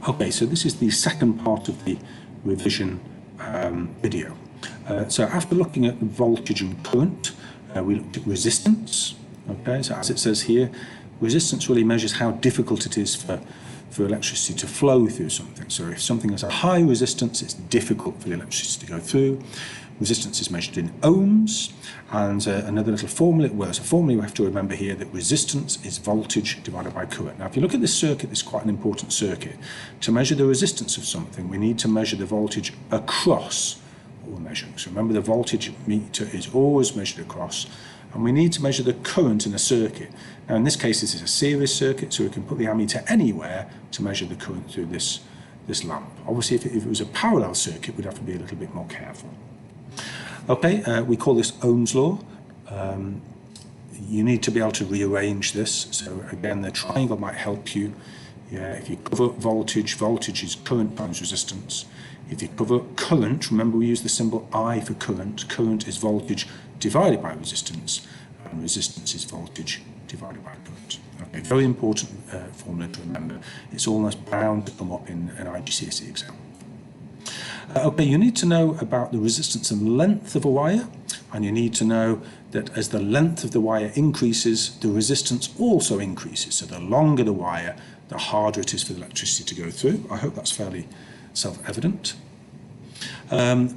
Okay, so this is the second part of the revision video. So after looking at voltage and current, we looked at resistance. Okay, so as it says here, resistance really measures how difficult it is for electricity to flow through something. So if something has a high resistance, it's difficult for the electricity to go through. Resistance is measured in ohms, and another little formula, well, it's a formula we have to remember here, that resistance is voltage divided by current. Now, if you look at this circuit, this is quite an important circuit. To measure the resistance of something, we need to measure the voltage across what we're measuring. So remember, the voltage meter is always measured across, and we need to measure the current in a circuit. Now, in this case, this is a series circuit, so we can put the ammeter anywhere to measure the current through this lamp. Obviously, if it was a parallel circuit, we'd have to be a little bit more careful. Okay, we call this Ohm's law. You need to be able to rearrange this. So again, the triangle might help you. Yeah, if you cover voltage, voltage is current times resistance. If you cover current, remember we use the symbol I for current. Current is voltage divided by resistance, and resistance is voltage divided by current. Okay, very important formula to remember. It's almost bound to come up in an IGCSE exam. Okay, you need to know about the resistance and length of a wire, and you need to know that as the length of the wire increases, the resistance also increases. So the longer the wire, the harder it is for the electricity to go through. I hope that's fairly self-evident.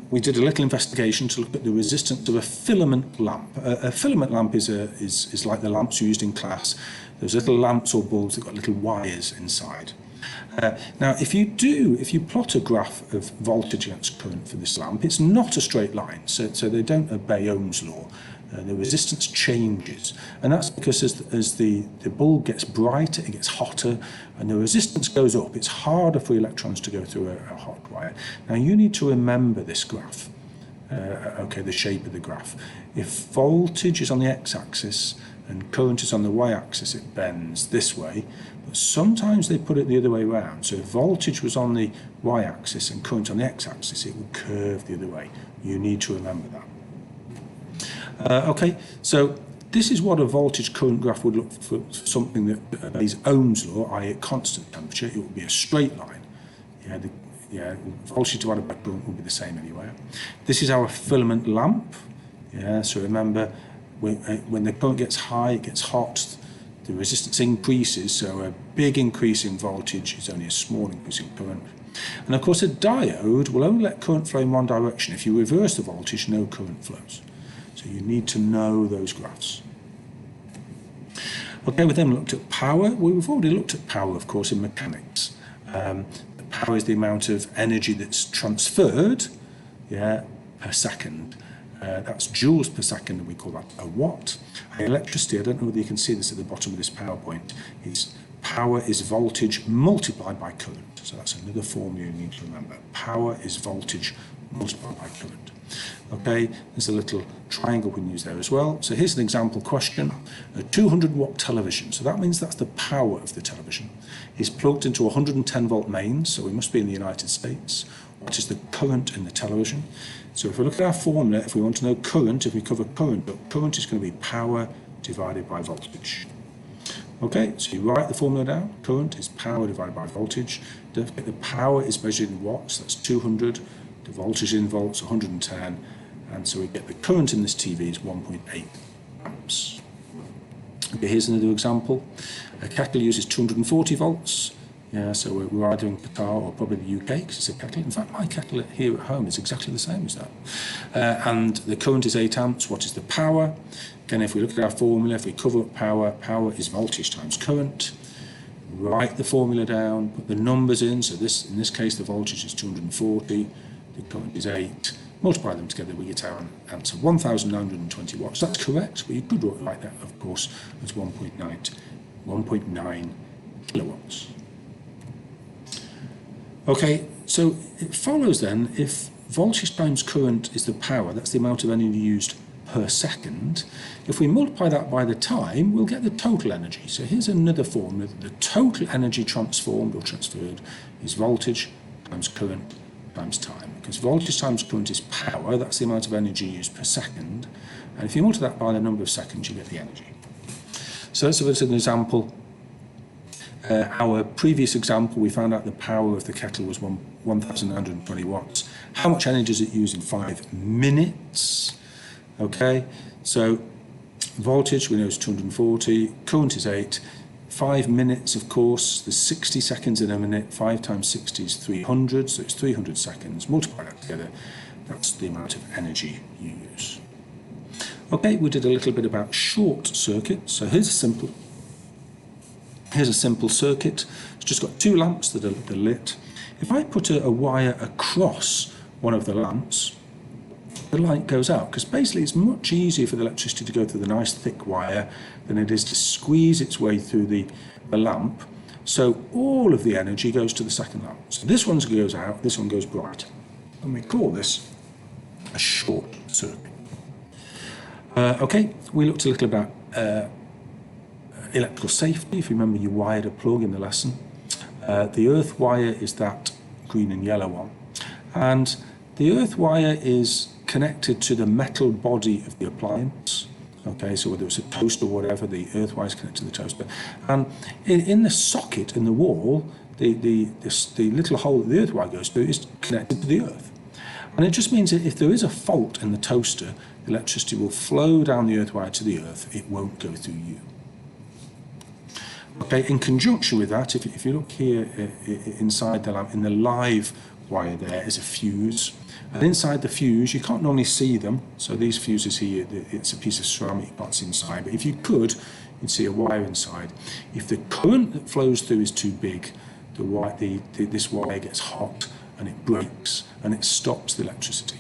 We did a little investigation to look at the resistance of a filament lamp. A filament lamp is like the lamps you used in class. Those little lamps or bulbs that got little wires inside. Now, if you plot a graph of voltage against current for this lamp, it's not a straight line, so they don't obey Ohm's law. The resistance changes, and that's because as the bulb gets brighter, it gets hotter, and the resistance goes up. It's harder for electrons to go through a hot wire. Now, you need to remember this graph, okay, the shape of the graph. If voltage is on the x-axis and current is on the y-axis, it bends this way. But sometimes they put it the other way around. So if voltage was on the y-axis and current on the x-axis, it would curve the other way. You need to remember that. Okay, so this is what a voltage current graph would look for something that obeys Ohm's law, i.e. at constant temperature. It would be a straight line. Voltage divided by current would be the same anywhere. This is our filament lamp. Yeah, so remember, when the current gets high, it gets hot, the resistance increases, so a big increase in voltage is only a small increase in current. And of course, a diode will only let current flow in one direction. If you reverse the voltage, no current flows. So you need to know those graphs. Okay, we then looked at power. We've already looked at power, of course, in mechanics. Power is the amount of energy that's transferred, per second. That's joules per second, and we call that a watt. Electricity, I don't know whether you can see this at the bottom of this PowerPoint, power is voltage multiplied by current. So that's another formula you need to remember. Power is voltage multiplied by current. Okay, there's a little triangle we can use there as well. So here's an example question. A 200 watt television, so that means that's the power of the television, is plugged into a 110 volt mains, so we must be in the United States. What is the current in the television? So if we look at our formula, if we want to know current, if we cover current, but current is going to be power divided by voltage. Okay, so you write the formula down. Current is power divided by voltage. Don't forget the power is measured in watts, that's 200. The voltage in volts, 110. And so we get the current in this TV is 1.8 amps. Okay, here's another example. A kettle uses 240 volts. Yeah, so we're either in Qatar or probably the UK because it's a kettle. In fact, my kettle here at home is exactly the same as that. And the current is 8 amps. What is the power? Again, if we look at our formula, if we cover up power, power is voltage times current. Write the formula down, put the numbers in. So in this case, the voltage is 240, the current is 8. Multiply them together, we get our answer, 1,920 watts. That's correct, but you could write that, of course, as 1.9 kilowatts. Okay, so it follows then, if voltage times current is the power, that's the amount of energy used per second. If we multiply that by the time, we'll get the total energy. So here's another formula. The total energy transformed or transferred is voltage times current times time. Because voltage times current is power, that's the amount of energy used per second. And if you multiply that by the number of seconds, you get the energy. So let's have an example. our previous example, we found out the power of the kettle was 1,920 watts. How much energy does it use in 5 minutes? Okay, so voltage we know is 240, current is 8, 5 minutes, of course, there's 60 seconds in a minute, 5 times 60 is 300, so it's 300 seconds. Multiply that together, that's the amount of energy you use. Okay, we did a little bit about short circuits, so here's a simple circuit. It's just got 2 lamps that are lit. If I put a wire across one of the lamps, the light goes out, because basically it's much easier for the electricity to go through the nice thick wire than it is to squeeze its way through the lamp. So all of the energy goes to the second lamp. So this one goes out, this one goes bright. And we call this a short circuit. Okay, we looked a little about electrical safety. If you remember, you wired a plug in the lesson. The earth wire is that green and yellow one. And the earth wire is connected to the metal body of the appliance. Okay, so whether it's a toaster or whatever, the earth wire is connected to the toaster. And in the socket in the wall, the little hole that the earth wire goes through is connected to the earth. And it just means that if there is a fault in the toaster, the electricity will flow down the earth wire to the earth. It won't go through you. Okay, in conjunction with that, if you look here inside the lamp, in the live wire there is a fuse. And inside the fuse, you can't normally see them. So these fuses here, it's a piece of ceramic you can't see inside. But if you could, you'd see a wire inside. If the current that flows through is too big, this wire gets hot and it breaks and it stops the electricity.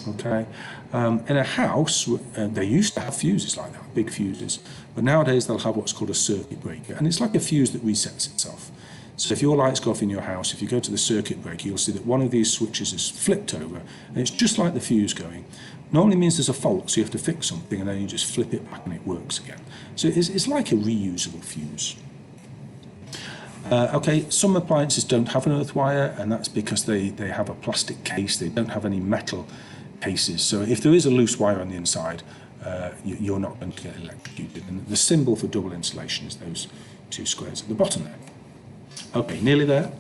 Okay, in a house, they used to have fuses like that, big fuses, but nowadays they'll have what's called a circuit breaker, and it's like a fuse that resets itself. So if your lights go off in your house, if you go to the circuit breaker, you'll see that one of these switches is flipped over, and it's just like the fuse going. Normally means there's a fault, so you have to fix something, and then you just flip it back and it works again. So it's like a reusable fuse. Okay, some appliances don't have an earth wire, and that's because they have a plastic case. They don't have any metal cases. So if there is a loose wire on the inside, you're not going to get electrocuted. And the symbol for double insulation is those 2 squares at the bottom there. Okay, nearly there.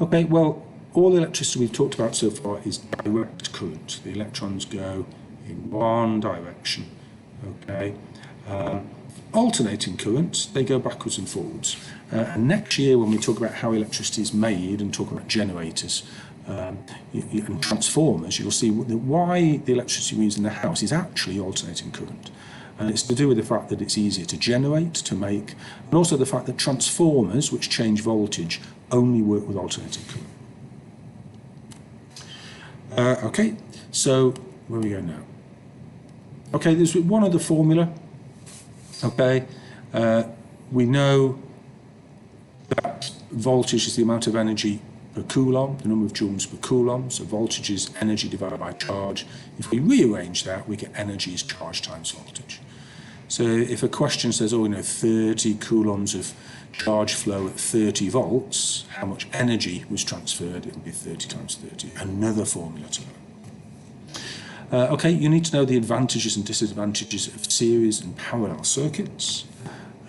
Okay, well, all the electricity we've talked about so far is direct current. The electrons go in one direction. Okay. Alternating currents, they go backwards and forwards. And next year, when we talk about how electricity is made and talk about generators and transformers, you'll see why the electricity we use in the house is actually alternating current. And it's to do with the fact that it's easier to generate, to make, and also the fact that transformers, which change voltage, only work with alternating current. Okay, so where are we going now? Okay, there's one other formula. Okay, we know that voltage is the amount of energy per coulomb, the number of joules per coulomb, so voltage is energy divided by charge. If we rearrange that, we get energy is charge times voltage. So if a question says, 30 coulombs of charge flow at 30 volts, how much energy was transferred? It will be 30 times 30, another formula to know. Okay, you need to know the advantages and disadvantages of series and parallel circuits.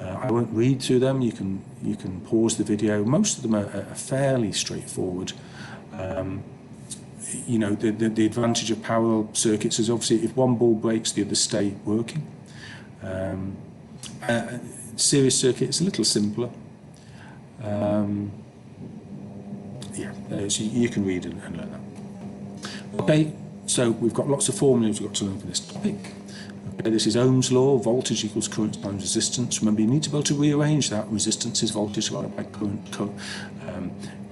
I won't read through them. You can pause the video. Most of them are fairly straightforward. The advantage of parallel circuits is obviously if one bulb breaks, the others stay working. Series circuit is a little simpler. So you can read and learn that. Okay, so we've got lots of formulas we've got to learn for this topic. Okay, this is Ohm's law, voltage equals current times resistance. Remember, you need to be able to rearrange that. Resistance is voltage divided by current.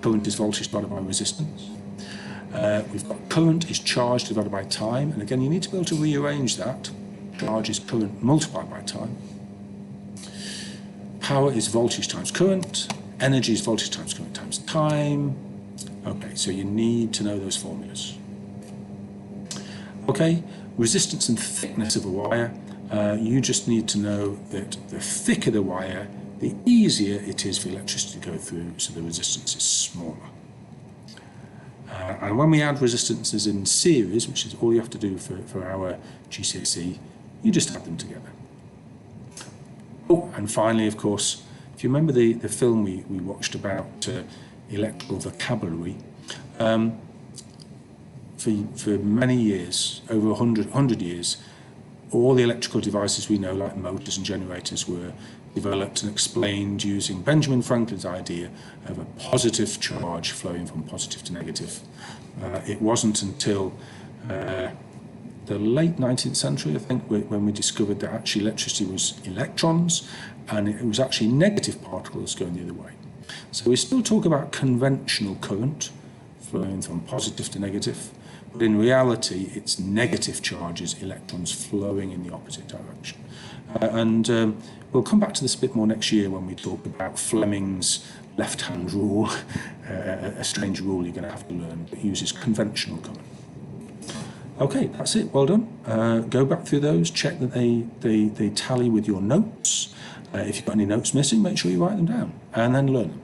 Current is voltage divided by resistance. We've got current is charge divided by time. And again, you need to be able to rearrange that. Charge is current multiplied by time. Power is voltage times current. Energy is voltage times current times time. Okay, so you need to know those formulas. Okay, resistance and thickness of a wire. You just need to know that the thicker the wire, the easier it is for electricity to go through, so the resistance is smaller. And when we add resistances in series, which is all you have to do for our GCSE, you just add them together. Oh, and finally, of course, if if you remember the film we watched about electrical vocabulary, for many years, over 100 years, all the electrical devices we know, like motors and generators, were developed and explained using Benjamin Franklin's idea of a positive charge flowing from positive to negative. It wasn't until the late 19th century, I think, when we discovered that actually electricity was electrons, and it was actually negative particles going the other way. So we still talk about conventional current flowing from positive to negative, but in reality it's negative charges, electrons flowing in the opposite direction. We'll come back to this a bit more next year when we talk about Fleming's left-hand rule, a strange rule you're going to have to learn that uses conventional current. Okay, that's it, well done. Go back through those, check that they tally with your notes. If you've got any notes missing, make sure you write them down and then learn them.